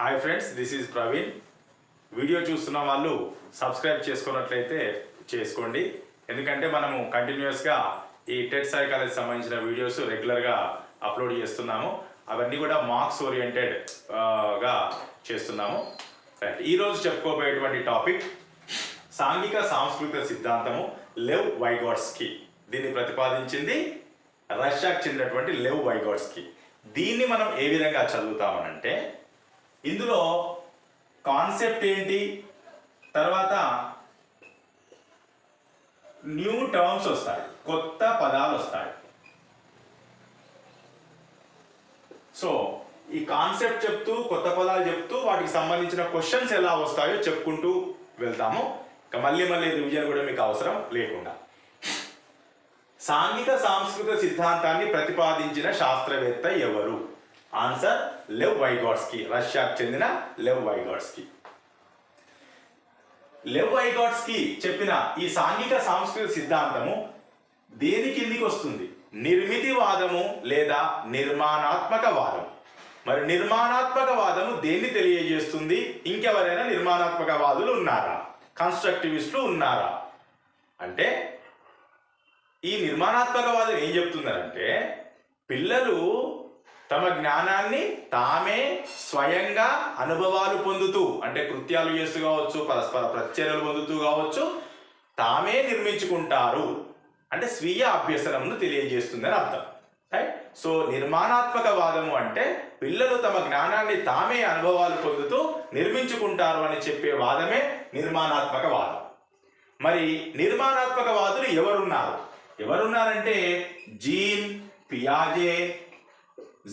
Hi friends, this is Praveen. Video చూస్తున్న వాళ్ళు subscribe చేసుకున్నట్లయితే చేసుకోండి. ఎందుకంటే మనము కంటిన్యూస్గా ఈ టెట్ సైకాలజీ సంబంధించిన వీడియోస్ రెగ్యులర్గా అప్లోడ్ చేస్తున్నాము. అవన్నీ కూడా మార్క్స్ ఓరియంటెడ్గా చేస్తున్నాము. ఈరోజు చెప్పుకోబోయేటువంటి టాపిక్ సాంఘిక సాంస్కృతిక సిద్ధాంతము లెవ్ వైగోట్స్కీ. దీన్ని ప్రతిపాదించింది రష్యాకు చెందినటువంటి లెవ్ వైగోట్స్కీ. దీన్ని మనం ఏ విధంగా చదువుతామనంటే, ఇందులో కాన్సెప్ట్ ఏంటి, తర్వాత న్యూ టర్మ్స్ వస్తాయి, కొత్త పదాలు వస్తాయి. సో ఈ కాన్సెప్ట్ చెప్తూ కొత్త పదాలు చెప్తూ వాటికి సంబంధించిన క్వశ్చన్స్ ఎలా వస్తాయో చెప్పుకుంటూ వెళ్తాము. ఇక మళ్ళీ రివిజన్ కూడా మీకు అవసరం లేకుండా. సాంఘిక సాంస్కృతిక సిద్ధాంతాన్ని ప్రతిపాదించిన శాస్త్రవేత్త ఎవరు? Answer లెవ్ Vygotsky. రష్యాకు చెందిన లెవ్ వైగోట్స్కీ. లెవ్ వైగోట్స్కీ చెప్పిన ఈ సాంఘిక సాంస్కృతిక సిద్ధాంతము దేని కిందికి వస్తుంది? నిర్మితివాదము లేదా నిర్మాణాత్మక వాదం. మరి నిర్మాణాత్మక వాదము దేన్ని తెలియజేస్తుంది? ఇంకెవరైనా నిర్మాణాత్మక వాదులు ఉన్నారా? కన్స్ట్రక్టివిస్టులు ఉన్నారా అంటే, ఈ నిర్మాణాత్మక వాదం ఏం చెప్తుందంటే, పిల్లలు తమ జ్ఞానాన్ని తామే స్వయంగా అనుభవాలు పొందుతూ, అంటే కృత్యాలు చేస్తూ కావచ్చు, పరస్పర ప్రతిచర్యలు పొందుతూ కావచ్చు, తామే నిర్మించుకుంటారు. అంటే స్వీయ అభ్యసనమును తెలియజేస్తుందని అర్థం. రైట్? సో నిర్మాణాత్మక వాదము అంటే పిల్లలు తమ జ్ఞానాన్ని తామే అనుభవాలు పొందుతూ నిర్మించుకుంటారు అని చెప్పే వాదమే నిర్మాణాత్మక వాదం. మరి నిర్మాణాత్మక వాదులు ఎవరున్నారంటే gene పియాజే,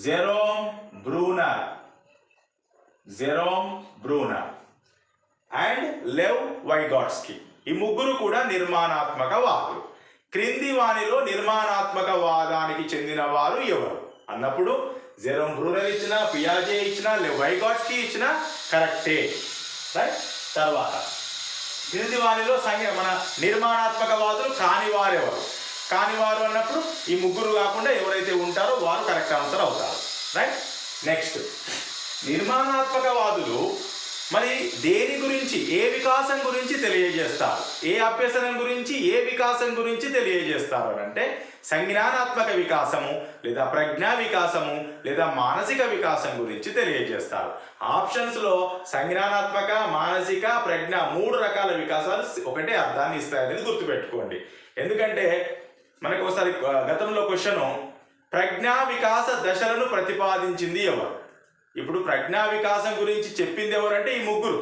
Jerome Bruner and లెవ్ Vygotsky. ఈ ముగ్గురు కూడా నిర్మాణాత్మక వాదులు. క్రింది వానిలో నిర్మాణాత్మక వాదానికి చెందిన వారు ఎవరు అన్నప్పుడు జెరోమ్ బ్రూనర్ ఇచ్చిన, పియాజే ఇచ్చిన, లెవ్ వైగోట్స్కీ ఇచ్చిన కరెక్టే. రైట్? తర్వాత క్రింది వానిలో మన నిర్మాణాత్మక వాదులు కానివారెవరు? కానివారు అన్నప్పుడు ఈ ముగ్గురు కాకుండా ఎవరైతే ఉంటారో వారు కరెక్ట్ ఆన్సర్ అవుతారు. రైట్? నెక్స్ట్, నిర్మాణాత్మక వాదులు మరి దేని గురించి, ఏ వికాసం గురించి తెలియజేస్తారు? ఏ అభ్యసనం గురించి, ఏ వికాసం గురించి తెలియజేస్తారు అని అంటే, సంజ్ఞానాత్మక వికాసము లేదా ప్రజ్ఞా వికాసము లేదా మానసిక వికాసం గురించి తెలియజేస్తారు. ఆప్షన్స్లో సంజ్ఞానాత్మక, మానసిక, ప్రజ్ఞ మూడు రకాల వికాసాలు ఒకటే అర్థాన్ని ఇస్తాయనేది గుర్తుపెట్టుకోండి. ఎందుకంటే మనకు ఒకసారి గతంలో క్వశ్చన్, ప్రజ్ఞా వికాస దశలను ప్రతిపాదించింది ఎవరు? ఇప్పుడు ప్రజ్ఞా వికాసం గురించి చెప్పింది ఎవరంటే ఈ ముగ్గురు,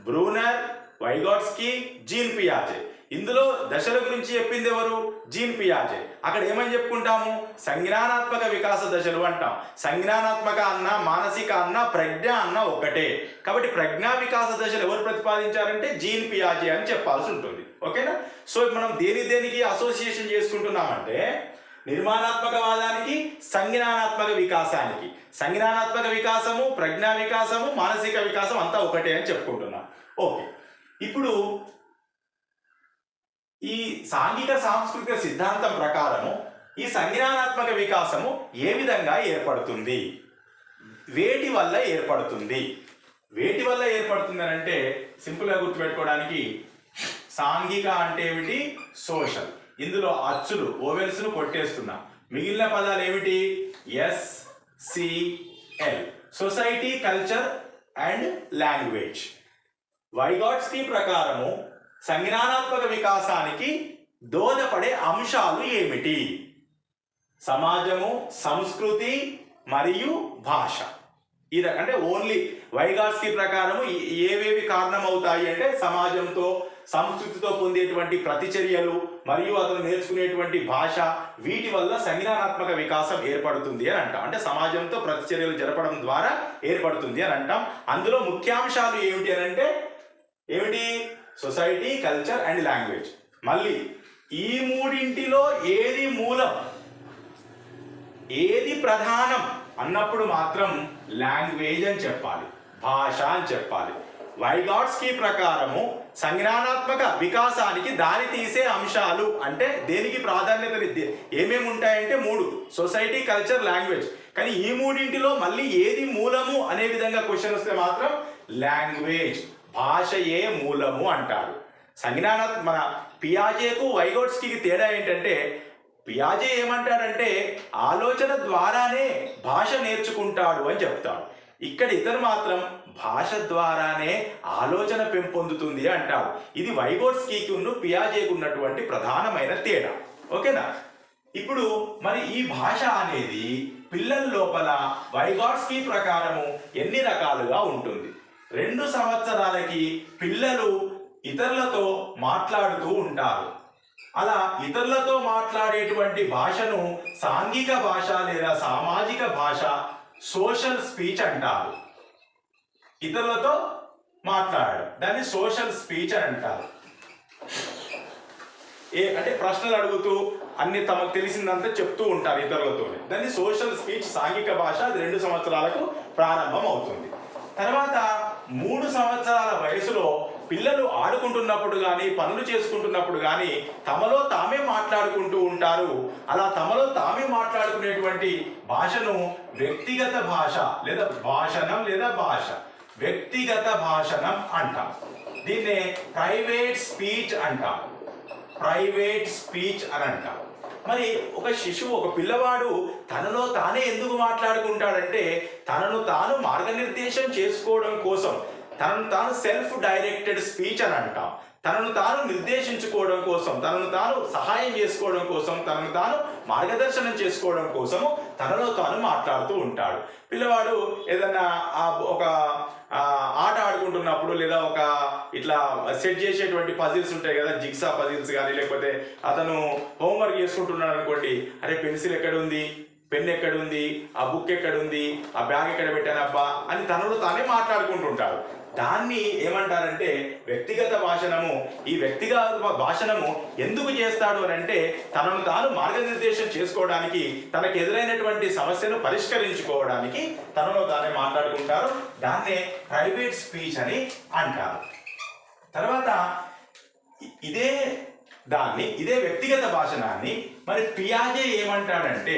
బ్రూనర్, వైగోట్స్కీ, జీన్ పియాజే. ఇందులో దశల గురించి చెప్పింది ఎవరు? జీన్ పియాజే. అక్కడ ఏమని చెప్పుకుంటాము? సంజ్ఞానాత్మక వికాస దశలు అంటాం. సంజ్ఞానాత్మక అన్న, మానసిక అన్న, ప్రజ్ఞ అన్న ఒకటే. కాబట్టి ప్రజ్ఞా వికాస దశలు ఎవరు ప్రతిపాదించారంటే జీన్ పియాజే అని చెప్పాల్సి ఉంటుంది. ఓకేనా? సో మనం దేనికి అసోసియేషన్ చేసుకుంటున్నామంటే, నిర్మాణాత్మక వాదానికి, సంజ్ఞానాత్మక వికాసానికి. సంజ్ఞానాత్మక వికాసము, ప్రజ్ఞా వికాసము, మానసిక వికాసం అంతా ఒకటే అని చెప్పుకుంటున్నాం. ఓకే, ఇప్పుడు ఈ సాంఘిక సాంస్కృతిక సిద్ధాంతం ప్రకారము ఈ సంజ్ఞానాత్మక వికాసము ఏ విధంగా ఏర్పడుతుంది, వేటి వల్ల ఏర్పడుతుంది అని అంటే, సింపుల్గా గుర్తుపెట్టుకోవడానికి, సాంఘిక అంటే ఏమిటి? సోషల్. ఇందులో అచ్చులు, ఓవెల్స్ను కొట్టేస్తున్నాం. మిగిలిన పదాలు ఏమిటి? SCL, society, culture and language. Vygotsky ప్రకారము సంజ్ఞానాత్మక వికాసానికి దోహదపడే అంశాలు ఏమిటి? సమాజము, సంస్కృతి మరియు భాష. అంటే ఓన్లీ వైగోట్స్కీ ప్రకారము ఏవేవి కారణమవుతాయి అంటే, సమాజంతో, సంస్కృతితో పొందేటువంటి ప్రతిచర్యలు మరియు అతను నేర్చుకునేటువంటి భాష, వీటి వల్ల సంజ్ఞానాత్మక వికాసం ఏర్పడుతుంది అని అంటాం. అంటే సమాజంతో ప్రతిచర్యలు జరపడం ద్వారా ఏర్పడుతుంది అని అంటాం. అందులో ముఖ్యాంశాలు ఏమిటి అని అంటే, ఏమిటి? Society, culture and language. మళ్ళీ ఈ మూడింటిలో ఏది మూలం, ఏది ప్రధానం అన్నప్పుడు మాత్రం లాంగ్వేజ్ అని చెప్పాలి, భాష అని చెప్పాలి. వైగాట్స్కీ ప్రకారము సంజ్ఞానాత్మక వికాసానికి దారి తీసే అంశాలు అంటే దేనికి ప్రాధాన్యత ఏమేమి ఉంటాయంటే 3: సొసైటీ, కల్చర్, లాంగ్వేజ్. కానీ ఈ మూడింటిలో మళ్ళీ ఏది మూలము అనే విధంగా క్వశ్చన్ వస్తే మాత్రం లాంగ్వేజ్, భాషయే మూలము అంటారు. మన పియాజేకు వైగోట్స్కీకి తేడా ఏంటంటే పియాజే ఏమంటాడంటే ఆలోచన ద్వారానే భాష నేర్చుకుంటాడు అని చెప్తాడు. ఇక్కడ ఇతరు మాత్రం భాష ద్వారానే ఆలోచన పెంపొందుతుంది అంటారు. ఇది వైగోట్స్కీకి పియాజేకు ఉన్నటువంటి ప్రధానమైన తేడా. ఓకేనా? ఇప్పుడు మరి ఈ భాష అనేది పిల్లల లోపల వైగోట్స్కీ ప్రకారము ఎన్ని రకాలుగా ఉంటుంది? 2 సంవత్సరాలకి పిల్లలు ఇతరులతో మాట్లాడుతూ ఉంటారు. అలా ఇతరులతో మాట్లాడేటువంటి భాషను సాంఘిక భాష లేదా సామాజిక భాష, సోషల్ స్పీచ్ అంటారు. ఇతరులతో మాట్లాడడం దాన్ని సోషల్ స్పీచ్ అని అంటారు. అంటే ప్రశ్నలు అడుగుతూ అన్ని తమకు తెలిసిందంతా చెప్తూ ఉంటారు ఇతరులతోనే. దాన్ని సోషల్ స్పీచ్, సాంఘిక భాష. అది 2 సంవత్సరాలకు ప్రారంభం అవుతుంది. తర్వాత 3 సంవత్సరాల వయసులో పిల్లలు ఆడుకుంటున్నప్పుడు కానీ పనులు చేసుకుంటున్నప్పుడు కానీ తమలో తామే మాట్లాడుకుంటూ ఉంటారు. అలా తమలో తామే మాట్లాడుకునేటువంటి భాషను వ్యక్తిగత భాష లేదా భాషణం లేదా భాష, వ్యక్తిగత భాషణం అంటాం. దీన్నే ప్రైవేట్ స్పీచ్ అంటాం. ప్రైవేట్ స్పీచ్ అని అంటాం. మరి ఒక శిశువు, ఒక పిల్లవాడు తనలో తానే ఎందుకు మాట్లాడుకుంటాడంటే తనను తాను మార్గనిర్దేశం చేసుకోవడం కోసం, తనను తాను సెల్ఫ్ డైరెక్టెడ్ స్పీచ్ అని అంటాం. తనను తాను నిర్దేశించుకోవడం కోసం, తనను తాను సహాయం చేసుకోవడం కోసం, తనను తాను మార్గదర్శనం చేసుకోవడం కోసము తనలో తాను మాట్లాడుతూ ఉంటాడు. పిల్లవాడు ఏదన్నా ఒక ఆట ఆడుకుంటున్నప్పుడు లేదా ఒక ఇట్లా సెట్ చేసేటువంటి పజిల్స్ ఉంటాయి కదా, జిగ్సా పజిల్స్ కానీ, లేకపోతే అతను హోంవర్క్ చేసుకుంటున్నాడు అనుకోండి, అరే పెన్సిల్ ఎక్కడుంది, పెన్ ఎక్కడుంది, ఆ బుక్ ఎక్కడుంది, ఆ బ్యాగ్ ఎక్కడ పెట్టానబ్బా అని తనలో తానే మాట్లాడుకుంటుంటాడు. దాన్ని ఏమంటారంటే వ్యక్తిగత భాషణము. ఈ వ్యక్తిగత భాషణము ఎందుకు చేస్తాడు అని అంటే తనను తాను మార్గనిర్దేశం చేసుకోవడానికి, తనకు ఎదురైనటువంటి సమస్యను పరిష్కరించుకోవడానికి తనలో తానే మాట్లాడుకుంటారు. దాన్నే ప్రైవేట్ స్పీచ్ అని అంటారు. తర్వాత ఇదే వ్యక్తిగత భాషణాన్ని మరి పియాజే ఏమంటాడంటే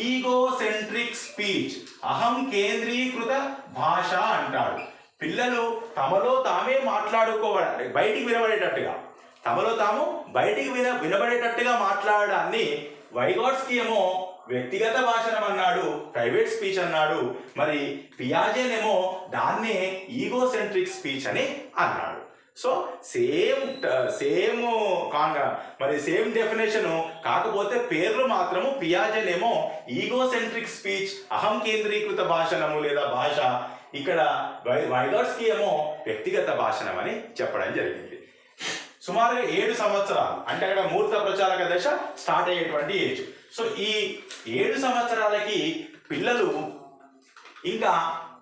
ఈగోసెంట్రిక్ స్పీచ్, అహం కేంద్రీకృత భాష అంటాడు. పిల్లలు తమలో తామే మాట్లాడుకోవడానికి, బయటికి వినబడేటట్టుగా, తమలో తాము బయటికి వినబడేటట్టుగా మాట్లాడడాన్ని వైగోట్స్కీ ఏమో వ్యక్తిగత భాషణం అన్నాడు, ప్రైవేట్ స్పీచ్ అన్నాడు. మరి పియాజేనేమో దాన్నే ఈగోసెంట్రిక్ స్పీచ్ అని అన్నాడు. సో సేమ్ డెఫినేషన్, కాకపోతే పేర్లు మాత్రము. పియాజేనేమో ఈగోసెంట్రిక్ స్పీచ్, అహం కేంద్రీకృత భాషణము లేదా భాష. ఇక్కడ వైగోట్స్కీ ఏమో వ్యక్తిగత భాషణం అని చెప్పడం జరిగింది. సుమారుగా 7 సంవత్సరాలు అంటే అక్కడ మూర్త ప్రచారక దశ స్టార్ట్ అయ్యేటువంటి ఏజ్. సో ఈ 7 సంవత్సరాలకి పిల్లలు ఇంకా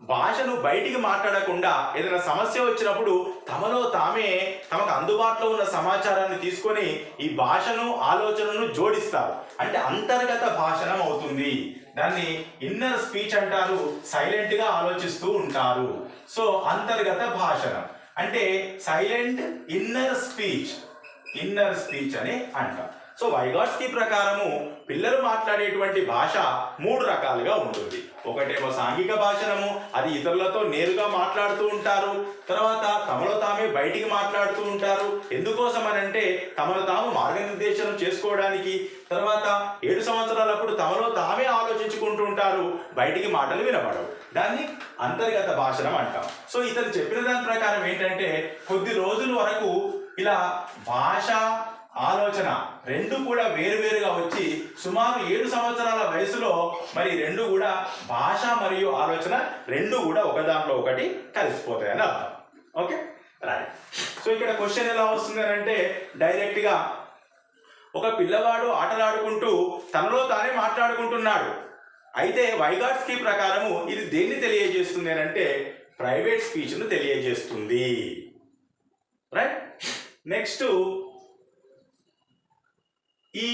భాషను బయటికి మాట్లాడకుండా ఏదైనా సమస్య వచ్చినప్పుడు తమలో తామే తమకు అందుబాటులో ఉన్న సమాచారాన్ని తీసుకొని ఈ భాషను, ఆలోచనను జోడిస్తారు. అంటే అంతర్గత భాషణం అవుతుంది. దాన్ని ఇన్నర్ స్పీచ్ అంటారు. సైలెంట్ గా ఆలోచిస్తూ ఉంటారు. సో అంతర్గత భాషణం అంటే సైలెంట్ ఇన్నర్ స్పీచ్ అని అంటాం. సో వైగోట్స్కీ ప్రకారము పిల్లలు మాట్లాడేటువంటి భాష 3 రకాలుగా ఉంటుంది. ఒకటేమో సాంఘిక భాషణము, అది ఇతరులతో నేరుగా మాట్లాడుతూ ఉంటారు. తర్వాత తమలో తామే బయటికి మాట్లాడుతూ ఉంటారు. ఎందుకోసం అని అంటే తమను తాము మార్గనిర్దేశనం చేసుకోవడానికి. తర్వాత 7 సంవత్సరాలప్పుడు తమలో తామే ఆలోచించుకుంటూ ఉంటారు, బయటికి మాటలు వినబడవు. దాన్ని అంతర్గత భాషణం అంటాం. సో ఇతను చెప్పిన దాని ప్రకారం ఏంటంటే కొద్ది రోజుల వరకు ఇలా భాష, ఆలోచన 2 కూడా వేరువేరుగా వచ్చి సుమారు 7 సంవత్సరాల వయసులో మరి 2 కూడా భాష మరియు ఆలోచన 2 కూడా ఒకదాంట్లో ఒకటి కలిసిపోతాయని అర్థం. Okay, right. సో ఇక్కడ క్వశ్చన్ ఎలా వస్తుంది అంటే డైరెక్ట్ గా ఒక పిల్లవాడు ఆటలాడుకుంటూ తనలో తానే మాట్లాడుకుంటున్నాడు. అయితే వైగోట్స్కీ ప్రకారము ఇది దేన్ని తెలియజేస్తుంది అని అంటే ప్రైవేట్ స్పీచ్ ను తెలియజేస్తుంది. రైట్. నెక్స్ట్, ఈ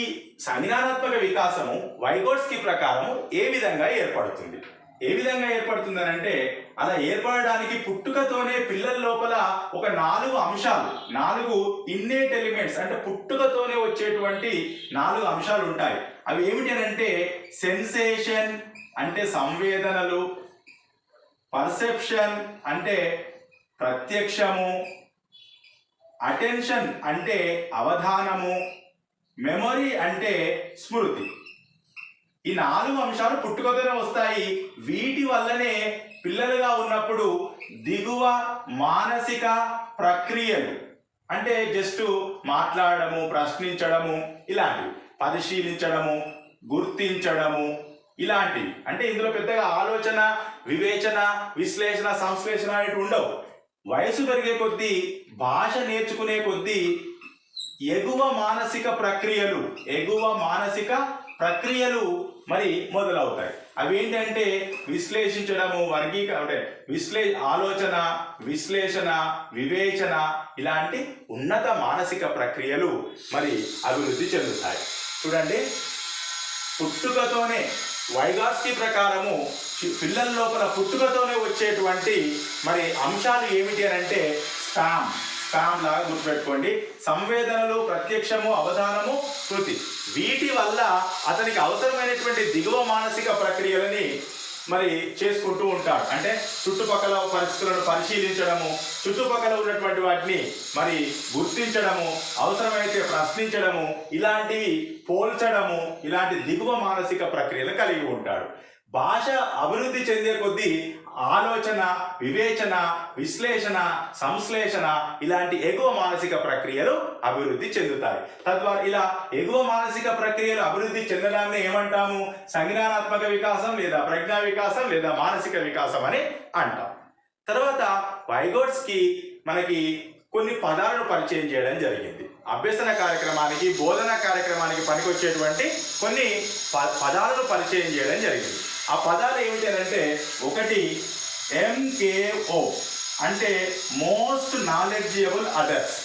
సంజ్ఞానాత్మక వికాసము వైగోట్స్కీ ప్రకారము ఏ విధంగా ఏర్పడుతుంది? ఏ విధంగా ఏర్పడుతుందని అంటే, అలా ఏర్పడడానికి పుట్టుకతోనే పిల్లల లోపల ఒక 4 అంశాలు, 4 ఇన్నేట్ ఎలిమెంట్స్ అంటే పుట్టుకతోనే వచ్చేటువంటి 4 అంశాలు ఉంటాయి. అవి ఏమిటి అంటే సెన్సేషన్ అంటే సంవేదనలు, పర్సెప్షన్ అంటే ప్రత్యక్షము, అటెన్షన్ అంటే అవధానము, మెమొరీ అంటే స్మృతి. ఈ 4 అంశాలు పుట్టుకతోనే వస్తాయి. వీటి వల్లనే పిల్లలుగా ఉన్నప్పుడు దిగువ మానసిక ప్రక్రియలు అంటే జస్ట్ మాట్లాడము, ప్రశ్నించడము, ఇలాంటివి, పరిశీలించడము, గుర్తించడము, ఇలాంటివి. అంటే ఇందులో పెద్దగా ఆలోచన, వివేచన, విశ్లేషణ, సంశ్లేషణ అనేవి ఉండవు. వయసు పెరిగే కొద్దీ, భాష నేర్చుకునే కొద్దీ ఎగువ మానసిక ప్రక్రియలు మరి మొదలవుతాయి. అవి ఏంటంటే విశ్లేషించడము, ఆలోచన, విశ్లేషణ, వివేచన, ఇలాంటి ఉన్నత మానసిక ప్రక్రియలు మరి అభివృద్ధి చెందుతాయి. చూడండి, పుట్టుకతోనే వైగాట్స్కీ ప్రకారము పిల్లల లోపల పుట్టుకతోనే వచ్చేటువంటి మరి అంశాలు ఏమిటి అని అంటే స్పామ్ లాగా గుర్తుపెట్టుకోండి. సంవేదనలు, ప్రత్యక్షము, అవధానము, స్మృతి. వీటి వల్ల అతనికి అవసరమైనటువంటి దిగువ మానసిక ప్రక్రియలని మరి చేసుకుంటూ ఉంటాడు. అంటే చుట్టుపక్కల పరిస్థితులను పరిశీలించడము, చుట్టుపక్కల ఉన్నటువంటి వాటిని మరి గుర్తించడము, అవసరమైతే ప్రశ్నించడము, ఇలాంటివి పోల్చడము, ఇలాంటి దిగువ మానసిక ప్రక్రియలు కలిగి ఉంటాడు. భాష అభివృద్ధి చెందే కొద్దీ ఆలోచన, వివేచన, విశ్లేషణ, సంశ్లేషణ, ఇలాంటి ఎగువ మానసిక ప్రక్రియలు అభివృద్ధి చెందుతాయి. తద్వారా ఇలా ఎగువ మానసిక ప్రక్రియలు అభివృద్ధి చెందడాన్ని ఏమంటాము? సంజ్ఞానాత్మక వికాసం లేదా ప్రజ్ఞా వికాసం లేదా మానసిక వికాసం అని అంటాం. తర్వాత వైగోట్స్కీ మనకి కొన్ని పదాలను పరిచయం చేయడం జరిగింది. అభ్యసన కార్యక్రమానికి, బోధన కార్యక్రమానికి పనికొచ్చేటువంటి కొన్ని పదాలను పరిచయం చేయడం జరిగింది. ఆ పదాలు ఏమిటి అంటే, ఒకటి MKO అంటే మోస్ట్ నాలెడ్జియబుల్ అదర్స్,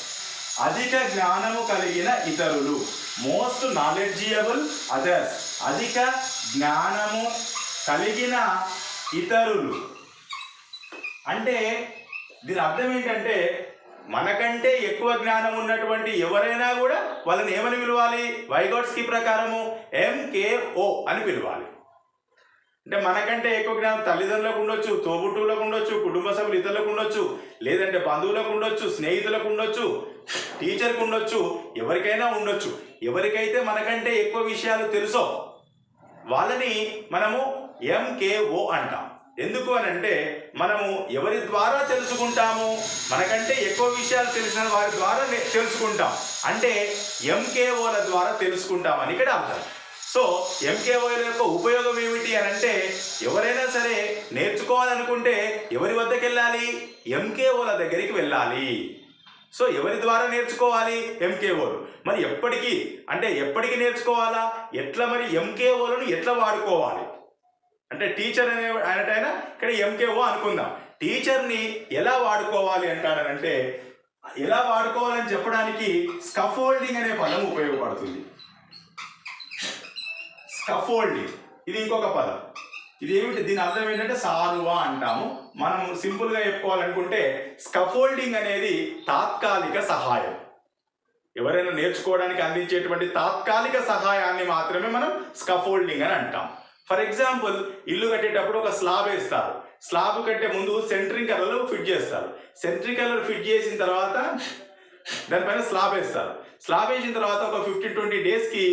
అధిక జ్ఞానము కలిగిన ఇతరులు. మోస్ట్ నాలెడ్జియబుల్ అదర్స్, అధిక జ్ఞానము కలిగిన ఇతరులు. అంటే దీని అర్థం ఏంటంటే, మనకంటే ఎక్కువ జ్ఞానం ఉన్నటువంటి ఎవరైనా కూడా వాళ్ళని ఏమని పిలవాలి? వైగోట్స్కీ ప్రకారము MKO అని పిలవాలి. అంటే మనకంటే ఎక్కువ జ్ఞానం తల్లిదండ్రులకు ఉండొచ్చు, తోబుట్టువులకు ఉండొచ్చు, కుటుంబ సభ్యులు ఇతరులకు ఉండొచ్చు, లేదంటే బంధువులకు ఉండొచ్చు, స్నేహితులకు ఉండొచ్చు, టీచర్కి ఉండొచ్చు, ఎవరికైనా ఉండొచ్చు. ఎవరికైతే మనకంటే ఎక్కువ విషయాలు తెలుసో వాళ్ళని మనము MKO అంటాం. ఎందుకు అని అంటే, మనము ఎవరి ద్వారా తెలుసుకుంటాము? మనకంటే ఎక్కువ విషయాలు తెలిసిన వారి ద్వారా తెలుసుకుంటాం. అంటే MKOల ద్వారా తెలుసుకుంటామని ఇక్కడ అర్థం. సో MKOల యొక్క ఉపయోగం ఏమిటి అని అంటే, ఎవరైనా సరే నేర్చుకోవాలనుకుంటే ఎవరి వద్దకు వెళ్ళాలి? MKOల దగ్గరికి వెళ్ళాలి. సో ఎవరి ద్వారా నేర్చుకోవాలి? MKOలు. మరి ఎప్పటికీ నేర్చుకోవాలా? ఎట్లా మరి MKOలను ఎట్లా వాడుకోవాలి అంటే, టీచర్ అనేటైనా ఇక్కడ MKO అనుకుందాం. టీచర్ని ఎలా వాడుకోవాలి అంటాడనంటే, ఎలా వాడుకోవాలని చెప్పడానికి స్కఫోల్డింగ్ అనే పదం ఉపయోగపడుతుంది. స్కఫోల్డింగ్, ఇది ఇంకొక పదం. ఇది ఏమిటి? దీని అర్థం ఏంటంటే సారువా అంటాము. మనం సింపుల్గా చెప్పుకోవాలనుకుంటే, స్కఫోల్డింగ్ అనేది తాత్కాలిక సహాయం. ఎవరైనా నేర్చుకోవడానికి అందించేటువంటి తాత్కాలిక సహాయాన్ని మాత్రమే మనం స్కఫోల్డింగ్ అని అంటాం. ఫర్ ఎగ్జాంపుల్, ఇల్లు కట్టేటప్పుడు ఒక స్లాబ్ వేస్తారు. స్లాబ్ కట్టే ముందు సెంట్రింగ్ కర్రలు ఫిట్ చేస్తారు. సెంట్రింగ్ కర్రలు ఫిట్ చేసిన తర్వాత దానిపైన స్లాబ్ వేస్తారు. స్లాబ్ వేసిన తర్వాత ఒక 15-20 డేస్కి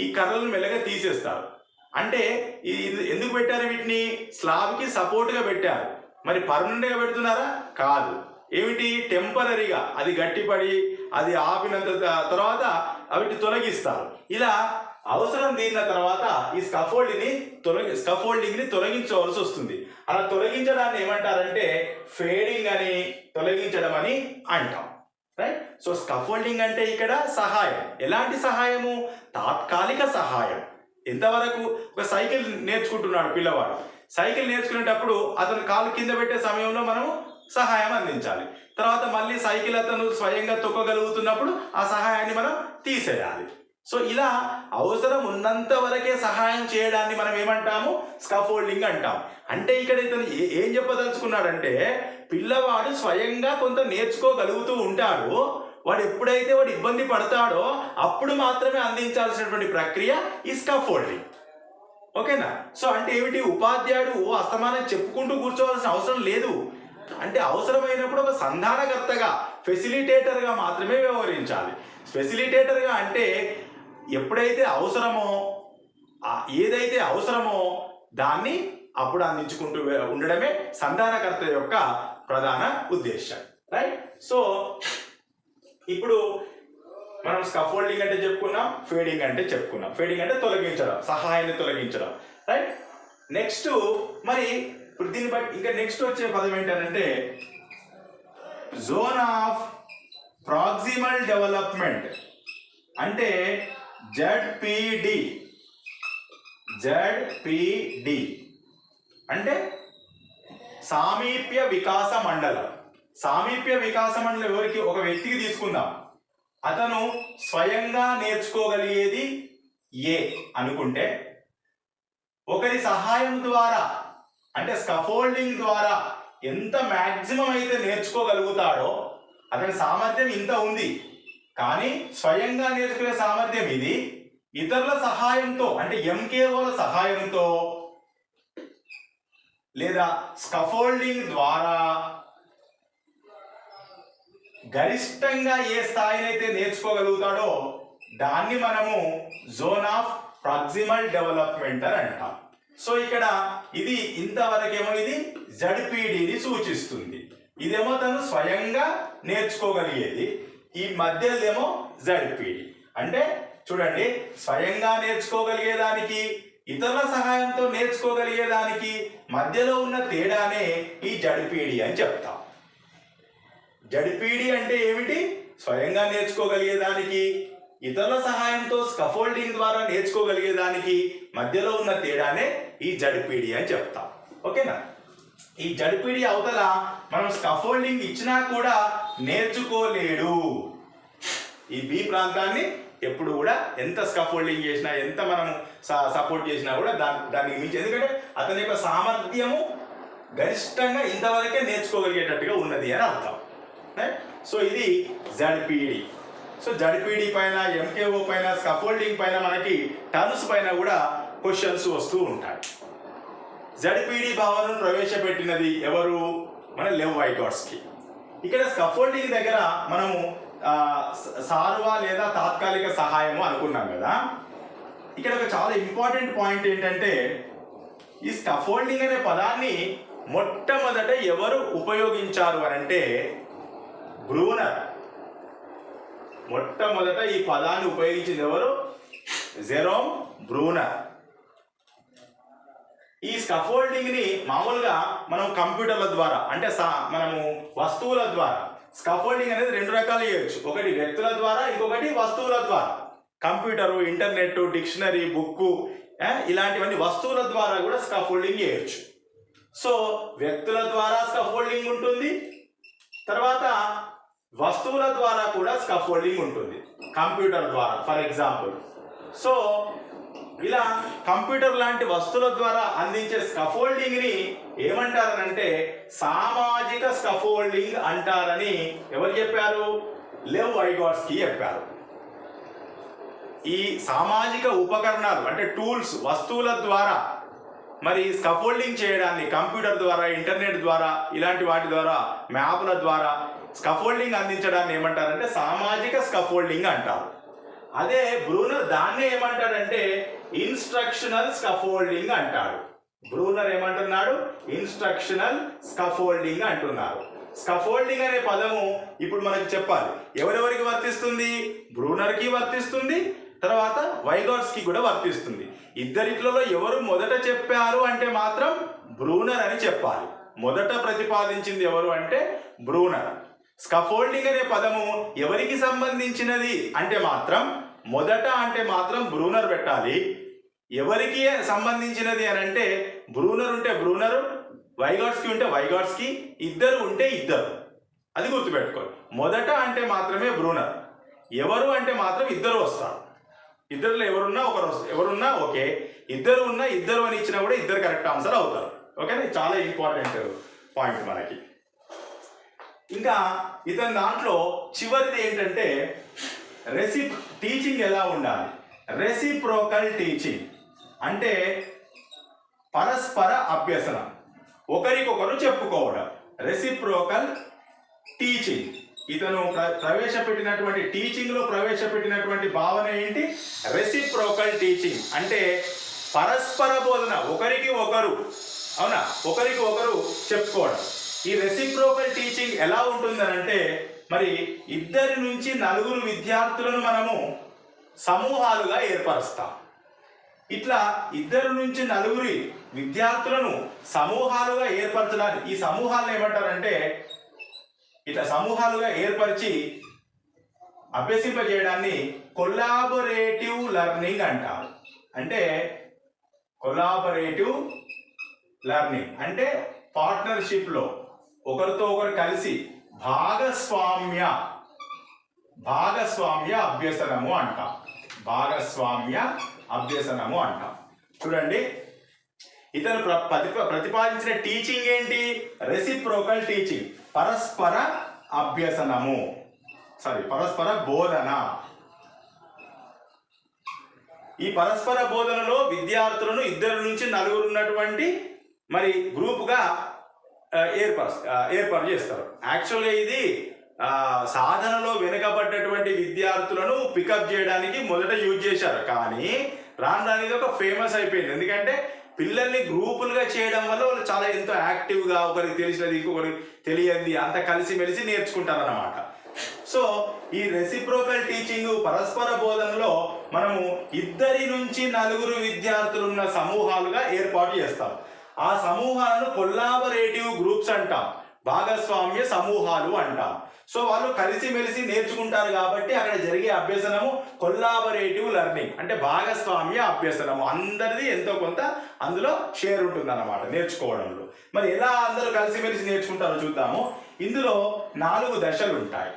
ఈ కర్రలను మెల్లగా తీసేస్తారు. అంటే ఎందుకు పెట్టారు? వీటిని స్లాబ్కి సపోర్ట్గా పెట్టారు. మరి పర్మనెంట్గా పెడుతున్నారా? కాదు. ఏమిటి? టెంపరీగా అది గట్టిపడి అది ఆపినంత తర్వాత వీటిని తొలగిస్తారు. ఇలా అవసరం తీరిన తర్వాత ఈ స్కఫోల్డింగ్ని తొలగించవలసి వస్తుంది. అలా తొలగించడాన్ని ఏమంటారంటే ఫేడింగ్ అని, తొలగించడం అని అంటాం. రైట్? సో స్కఫోల్డింగ్ అంటే ఇక్కడ సహాయం. ఎలాంటి సహాయము? తాత్కాలిక సహాయం. ఎంతవరకు? ఒక సైకిల్ నేర్చుకుంటున్నాడు పిల్లవాడు. సైకిల్ నేర్చుకునేటప్పుడు అతను కాలు కింద పెట్టే సమయంలో మనము సహాయం అందించాలి. తర్వాత మళ్ళీ సైకిల్ అతను స్వయంగా తొక్కగలుగుతున్నప్పుడు ఆ సహాయాన్ని మనం తీసేయాలి. సో ఇలా అవసరం ఉన్నంత వరకే సహాయం చేయడాన్ని మనం ఏమంటాము? స్కాఫోల్డింగ్ అంటాం. అంటే ఇక్కడ ఇతను ఏం చెప్పదలుచుకున్నాడంటే పిల్లవాడు స్వయంగా కొంత నేర్చుకోగలుగుతూ ఉంటాడు, వాడు ఎప్పుడైతే వాడు ఇబ్బంది పడతాడో అప్పుడు మాత్రమే అందించాల్సినటువంటి ప్రక్రియ ఈ స్కాఫోల్డింగ్. ఓకేనా? సో అంటే ఏమిటి, ఉపాధ్యాయుడు అస్తమానం చెప్పుకుంటూ కూర్చోవాల్సిన అవసరం లేదు. అంటే అవసరమైనప్పుడు ఒక సంధానకర్తగా, ఫెసిలిటేటర్గా మాత్రమే వ్యవహరించాలి. ఫెసిలిటేటర్గా అంటే ఎప్పుడైతే అవసరమో, ఏదైతే అవసరమో దాన్ని అప్పుడు అందించుకుంటూ ఉండడమే సంధానకర్త యొక్క ప్రధాన ఉద్దేశం. రైట్? సో ఇప్పుడు మనం స్కాఫోల్డింగ్ అంటే చెప్పుకున్నాం, ఫేడింగ్ అంటే చెప్పుకున్నాం. ఫేడింగ్ అంటే తొలగించడం, సహాయాన్ని తొలగించడం. రైట్? నెక్స్ట్ మరి ఇప్పుడు దీన్ని బట్టి ఇంకా నెక్స్ట్ వచ్చే పదం ఏంటంటే జోన్ ఆఫ్ ప్రాక్సిమల్ డెవలప్మెంట్, అంటే జెడ్పిడి. జెడ్పిడి అంటే సామీప్య వికాస మండలం. సామీప్య వికాస మండలం ఎవరికి? ఒక వ్యక్తికి తీసుకుందాం. అతను స్వయంగా నేర్చుకోగలిగేది ఏ అనుకుంటే, ఒకరి సహాయం ద్వారా అంటే స్కాఫోల్డింగ్ ద్వారా ఎంత మ్యాక్సిమం అయితే నేర్చుకోగలుగుతాడో, అతని సామర్థ్యం ఇంత ఉంది, కానీ స్వయంగా నేర్చుకునే సామర్థ్యం ఇది, ఇతరుల సహాయంతో అంటే ఎంకేఓల సహాయంతో లేదా స్కాఫోల్డింగ్ ద్వారా గరిష్టంగా ఏ స్థాయినైతే నేర్చుకోగలుగుతాడో దాన్ని మనము జోన్ ఆఫ్ ప్రాక్సిమల్ డెవలప్మెంట్ అని అంటాం. సో ఇక్కడ ఇది ఇంతవరకేమో ఇది జడ్పీడీని సూచిస్తుంది. ఇదేమో తను స్వయంగా నేర్చుకోగలిగేది, ఈ మధ్యదేమో జడ్పీడి. అంటే చూడండి, స్వయంగా నేర్చుకోగలిగేదానికి ఇతరుల సహాయంతో నేర్చుకోగలిగేదానికి మధ్యలో ఉన్న తేడానే ఈ జడ్పీడి అని చెప్తాం. జడ్పీడి అంటే ఏమిటి? స్వయంగా నేర్చుకోగలిగేదానికి ఇతరుల సహాయంతో స్కాఫోల్డింగ్ ద్వారా నేర్చుకోగలిగేదానికి మధ్యలో ఉన్న తేడానే ఈ జడ్పీడి అని చెప్తాం. ఓకేనా? ఈ జడ్పీడి అవతల మనం స్కాఫోల్డింగ్ ఇచ్చినా కూడా నేర్చుకోలేడు. ఈ బి ప్రాంతాన్ని ఎప్పుడు కూడా ఎంత స్కాఫోల్డింగ్ చేసినా, ఎంత మనం సపోర్ట్ చేసినా కూడా దానికి మించి, ఎందుకంటే అతని యొక్క సామర్థ్యము గరిష్టంగా ఇంతవరకే నేర్చుకోగలిగేటట్టుగా ఉన్నది అని అర్థం. సో ఇది జడ్పీడి. సో జడ్పీడి పైన, ఎంకేఓ పైన, స్కాఫోల్డింగ్ పైన మనకి టర్మ్స్ పైన కూడా క్వశ్చన్స్ వస్తూ ఉంటాయి. జడ్పీడి భావనను ప్రవేశపెట్టినది ఎవరు? మన లెవ్ వైగాట్స్కీ. ఇక్కడ స్కాఫోల్డింగ్ దగ్గర మనము సార్వా లేదా తాత్కాలిక సహాయము అనుకున్నాం కదా. ఇక్కడ ఒక చాలా ఇంపార్టెంట్ పాయింట్ ఏంటంటే ఈ స్కాఫోల్డింగ్ అనే పదాన్ని మొట్టమొదట ఎవరు ఉపయోగించారు అని అంటే బ్రూనర్. మొట్టమొదట ఈ పదాన్ని ఉపయోగించింది ఎవరు? Jerome Bruner. ఈ స్కాఫోల్డింగ్ ని మామూలుగా మనం కంప్యూటర్ల ద్వారా అంటే మనము వస్తువుల ద్వారా, స్కాఫోల్డింగ్ అనేది రెండు రకాలు చేయొచ్చు. ఒకటి వ్యక్తుల ద్వారా, ఇంకొకటి వస్తువుల ద్వారా. కంప్యూటరు, ఇంటర్నెట్, డిక్షనరీ, బుక్కు ఇలాంటివన్నీ వస్తువుల ద్వారా కూడా స్కాఫోల్డింగ్ చేయొచ్చు. సో వ్యక్తుల ద్వారా స్కాఫోల్డింగ్ ఉంటుంది, తర్వాత వస్తువుల ద్వారా కూడా స్కాఫోల్డింగ్ ఉంటుంది, కంప్యూటర్ ద్వారా ఫర్ ఎగ్జాంపుల్. సో ఇలా కంప్యూటర్ లాంటి వస్తువుల ద్వారా అందించే స్కాఫోల్డింగ్ ని ఏమంటారనంటే సామాజిక స్కాఫోల్డింగ్ అంటారని ఎవరు చెప్పారు? లెవ్ వైగాట్స్కీ చెప్పారు. ఈ సామాజిక ఉపకరణాలు అంటే టూల్స్, వస్తువుల ద్వారా మరి స్కాఫోల్డింగ్ చేయడాన్ని కంప్యూటర్ ద్వారా, ఇంటర్నెట్ ద్వారా, ఇలాంటి వాటి ద్వారా, మ్యాప్ల ద్వారా స్కాఫోల్డింగ్ అందించడాన్ని ఏమంటారంటే సామాజిక స్కాఫోల్డింగ్ అంటారు. అదే బ్రూనర్ దాన్నే ఏమంటాడంటే ఇన్స్ట్రక్షనల్ స్కాఫోల్డింగ్ అంటాడు. బ్రూనర్ ఏమంటున్నాడు? ఇన్స్ట్రక్షనల్ స్కాఫోల్డింగ్ అంటున్నారు. స్కాఫోల్డింగ్ అనే పదము ఇప్పుడు మనకు చెప్పాలి, ఎవరెవరికి వర్తిస్తుంది? బ్రూనర్కి వర్తిస్తుంది, తర్వాత వైగాట్స్కీ కూడా వర్తిస్తుంది. ఇద్దరిట్లలో ఎవరు మొదట చెప్పారు అంటే మాత్రం బ్రూనర్ అని చెప్పాలి. మొదట ప్రతిపాదించింది ఎవరు అంటే బ్రూనర్. స్కాఫోల్డింగ్ అనే పదము ఎవరికి సంబంధించినది అంటే మాత్రం మొదట అంటే మాత్రం బ్రూనర్ పెట్టాలి. ఎవరికి సంబంధించినది అని అంటే బ్రూనర్ ఉంటే బ్రూనరు, వైగాట్స్కీ ఉంటే వైగాట్స్కీ, ఇద్దరు ఉంటే ఇద్దరు. అది గుర్తుపెట్టుకోవాలి. మొదట అంటే మాత్రమే బ్రూనర్, ఎవరు అంటే మాత్రం ఇద్దరు వస్తారు. ఇద్దరులో ఎవరున్నా ఓకే, ఇద్దరు ఉన్నా ఇద్దరు అని ఇచ్చినా కూడా ఇద్దరు కరెక్ట్ ఆన్సర్ అవుతారు. ఓకేనా, చాలా ఇంపార్టెంట్ పాయింట్ మనకి. ఇంకా ఇతని దాంట్లో చివరిది ఏంటంటే టీచింగ్ ఎలా ఉండాలి. రెసిప్రోకల్ టీచింగ్ అంటే పరస్పర అభ్యసనం, ఒకరికొకరు చెప్పుకోవడం. రెసిప్రోకల్ టీచింగ్ ఇతను ప్రవేశపెట్టినటువంటి టీచింగ్లో ప్రవేశపెట్టినటువంటి భావన ఏంటి? రెసిప్రోకల్ టీచింగ్ అంటే పరస్పర బోధన, ఒకరికి ఒకరు, అవునా, ఒకరికి ఒకరు చెప్పుకోవడం. ఈ రెసిప్రోకల్ టీచింగ్ ఎలా ఉంటుందనంటే మరి 2 నుంచి 4 విద్యార్థులను మనము సమూహాలుగా ఏర్పరుస్తాం. ఇట్లా 2 నుంచి 4 విద్యార్థులను సమూహాలుగా ఏర్పరచడానికి, ఈ సమూహాలను ఏమంటారంటే ఇట్లా సమూహాలుగా ఏర్పరిచి అభ్యసింపజేయడాన్ని కొలాబొరేటివ్ లెర్నింగ్ అంటారు. అంటే కొలాబొరేటివ్ లెర్నింగ్ అంటే పార్ట్నర్షిప్లో ఒకరితో ఒకరు కలిసి భాగస్వామ్య అభ్యసనము అంటాం. భాగస్వామ్య అభ్యసనము అంటాం. చూడండి, ఇతను ప్రతిపాదించిన టీచింగ్ ఏంటి? రెసిప్రోకల్ టీచింగ్, పరస్పర అభ్యసనము, పరస్పర బోధన. ఈ పరస్పర బోధనలో విద్యార్థులను 2 నుంచి 4 ఉన్నటువంటి మరి గ్రూపుగా ఏర్పాటు చేస్తారు. యాక్చువల్గా ఇది సాధనలో వెనుకబడ్డటువంటి విద్యార్థులను పికప్ చేయడానికి మొదట యూజ్ చేశారు, కానీ రాను ఇది ఒక ఫేమస్ అయిపోయింది. ఎందుకంటే పిల్లల్ని గ్రూపులుగా చేయడం వల్ల వాళ్ళు చాలా ఎంతో యాక్టివ్గా, ఒకరికి తెలిసినది ఇంకొకరికి తెలియంది అంత కలిసిమెలిసి నేర్చుకుంటారన్నమాట. సో ఈ రెసిప్రోకల్ టీచింగ్ పరస్పర బోధనలో మనము 2 నుంచి 4 విద్యార్థులున్న సమూహాలుగా ఏర్పాటు చేస్తాం. ఆ సమూహాలను కొల్లాబరేటివ్ గ్రూప్స్ అంటాం, భాగస్వామ్య సమూహాలు అంటాం. సో వాళ్ళు కలిసిమెలిసి నేర్చుకుంటారు కాబట్టి అక్కడ జరిగే అభ్యసనము కొల్లాబరేటివ్ లెర్నింగ్ అంటే భాగస్వామ్య అభ్యసనము. అందరిది ఎంతో కొంత అందులో షేర్ ఉంటుంది అన్నమాట నేర్చుకోవడంలో. మరి ఎలా అందరూ కలిసిమెలిసి నేర్చుకుంటారో చూద్దాము. ఇందులో 4 దశలు ఉంటాయి.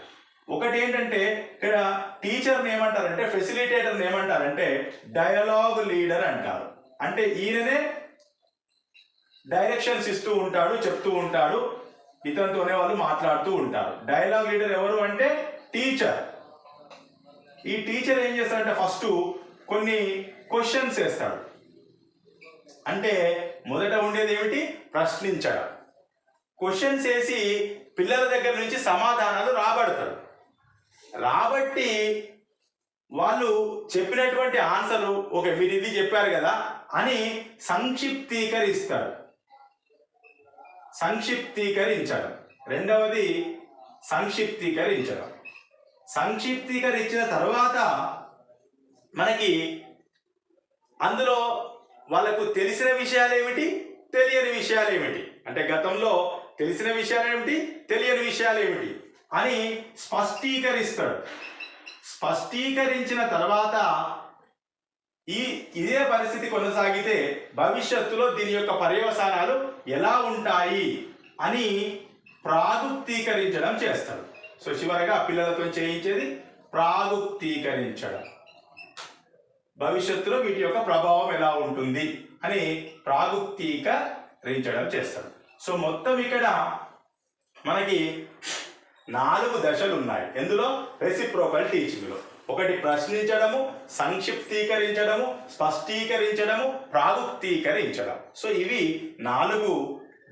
ఒకటి ఏంటంటే ఇక్కడ టీచర్ని ఏమంటారంటే, ఫెసిలిటేటర్ని ఏమంటారంటే డయలాగ్ లీడర్ అంటారు. అంటే ఈయననే డైరెక్షన్స్ ఇస్తూ ఉంటాడు, చెప్తూ ఉంటాడు, ఇతనితోనే వాళ్ళు మాట్లాడుతూ ఉంటారు. డైలాగ్ లీడర్ ఎవరు అంటే టీచర్. ఈ టీచర్ ఏం చేస్తాడంటే ఫస్ట్ కొన్ని క్వశ్చన్స్ వేస్తాడు. అంటే మొదట ఉండేది ఏమిటి? ప్రశ్నించడం. క్వశ్చన్స్ వేసి పిల్లల దగ్గర నుంచి సమాధానాలు రాబడతాడు. రాబట్టి వాళ్ళు చెప్పినటువంటి ఆన్సర్ ఓకే మీరు ఇది చెప్పారు కదా అని సంక్షిప్తీకరిస్తారు. సంక్షిప్తీకరించడం. రెండవది సంక్షిప్తీకరించడం. సంక్షిప్తీకరించిన తర్వాత మనకి అందులో వాళ్ళకు తెలిసిన విషయాలు ఏమిటి, తెలియని విషయాలు ఏమిటి, అంటే గతంలో తెలిసిన విషయాలు ఏమిటి, తెలియని విషయాలు ఏమిటి అని స్పష్టీకరిస్తాడు. స్పష్టీకరించిన తర్వాత ఇదే పరిస్థితి కొనసాగితే భవిష్యత్తులో దీని యొక్క పర్యవసానాలు ఎలా ఉంటాయి అని ప్రాగుప్తీకరించడం చేస్తాడు. సో చివరగా పిల్లలతో చేయించేది ప్రాగుప్తీకరించడం. భవిష్యత్తులో వీటి యొక్క ప్రభావం ఎలా ఉంటుంది అని ప్రాగుప్తీకరించడం చేస్తాడు. సో మొత్తం ఇక్కడ మనకి 4 దశలు ఉన్నాయి. ఎందులో? రెసిప్రోకల్ టీచింగ్లో. ఒకటి ప్రశ్నించడము, సంక్షిప్తీకరించడము, స్పష్టీకరించడము, ప్రాగుప్తీకరించడం. సో ఇవి 4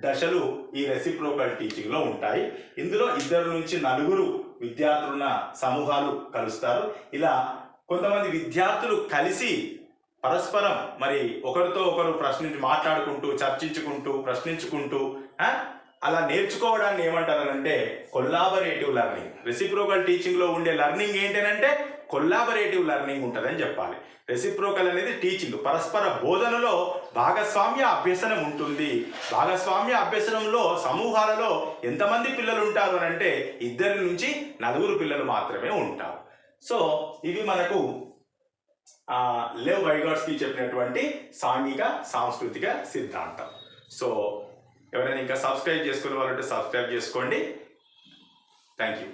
దశలు ఈ రెసిప్రోకల్ టీచింగ్లో ఉంటాయి. ఇందులో 2 నుంచి 4 విద్యార్థులున్న సమూహాలు కలుస్తారు. ఇలా కొంతమంది విద్యార్థులు కలిసి పరస్పరం మరి ఒకరితో ఒకరు మాట్లాడుకుంటూ, చర్చించుకుంటూ, ప్రశ్నించుకుంటూ అలా నేర్చుకోవడాన్ని ఏమంటారంటే కొల్లాబరేటివ్ లెర్నింగ్. రెసిప్రోకల్ టీచింగ్లో ఉండే లెర్నింగ్ ఏంటంటే కొల్లాబరేటివ్ లెర్నింగ్ ఉంటుందని చెప్పాలి. రెసిప్రోకల్ అనేది టీచింగ్, పరస్పర బోధనలో భాగస్వామ్య అభ్యసనం ఉంటుంది. భాగస్వామ్య అభ్యసనంలో సమూహాలలో ఎంతమంది పిల్లలు ఉంటారు అని అంటే 2 నుంచి 4 పిల్లలు మాత్రమే ఉంటారు. సో ఇవి మనకు లెవ్ వైగాట్స్కీ చెప్పినటువంటి సాంఘిక సాంస్కృతిక సిద్ధాంతం. సో ఎవరైనా ఇంకా సబ్స్క్రైబ్ చేసుకునే వాళ్ళంటే సబ్స్క్రైబ్ చేసుకోండి. Thank you.